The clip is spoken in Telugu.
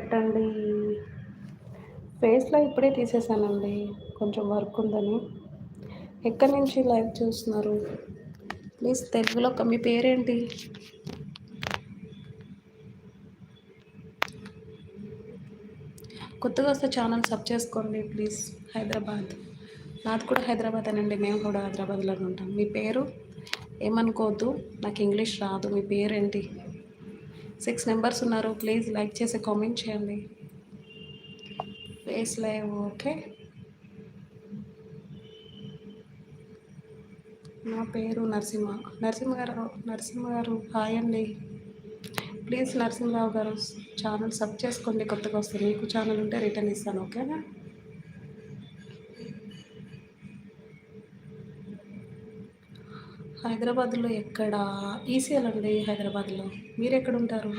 పెట్టండి. ఫేస్‌లో ఇప్పుడే తీసేసానండి. కొంచెం వర్క్ ఉందని. ఎక్కడి నుంచి లైవ్ చూస్తున్నారు? ప్లీజ్ తెలుగులో మీ పేరేంటి? కొత్తగా వస్తే ఛానల్ సబ్ చేసుకోండి ప్లీజ్. హైదరాబాద్. నాది కూడా హైదరాబాద్ అనండి. మేము కూడా హైదరాబాద్లోనే ఉంటాం. మీ పేరు? ఏమనుకోవద్దు, నాకు ఇంగ్లీష్ రాదు. మీ పేరేంటి? 6 మెంబర్స్ ఉన్నారు. ప్లీజ్ లైక్ చేసి కామెంట్ చేయండి. Face live okay. నా పేరు నరసింహ. నరసింహ గారు హాయ్ అండి. ప్లీజ్ నరసింహరావు గారు ఛానల్ సబ్ చేసుకోండి. కొత్తగా వస్తే మీకు ఛానల్ ఉంటే రిటర్న్ ఇస్తాను, ఓకేనా? హైదరాబాద్లో ఎక్కడ? ఈసీఎల్ అండి హైదరాబాద్లో. మీరు ఎక్కడ ఉంటారు?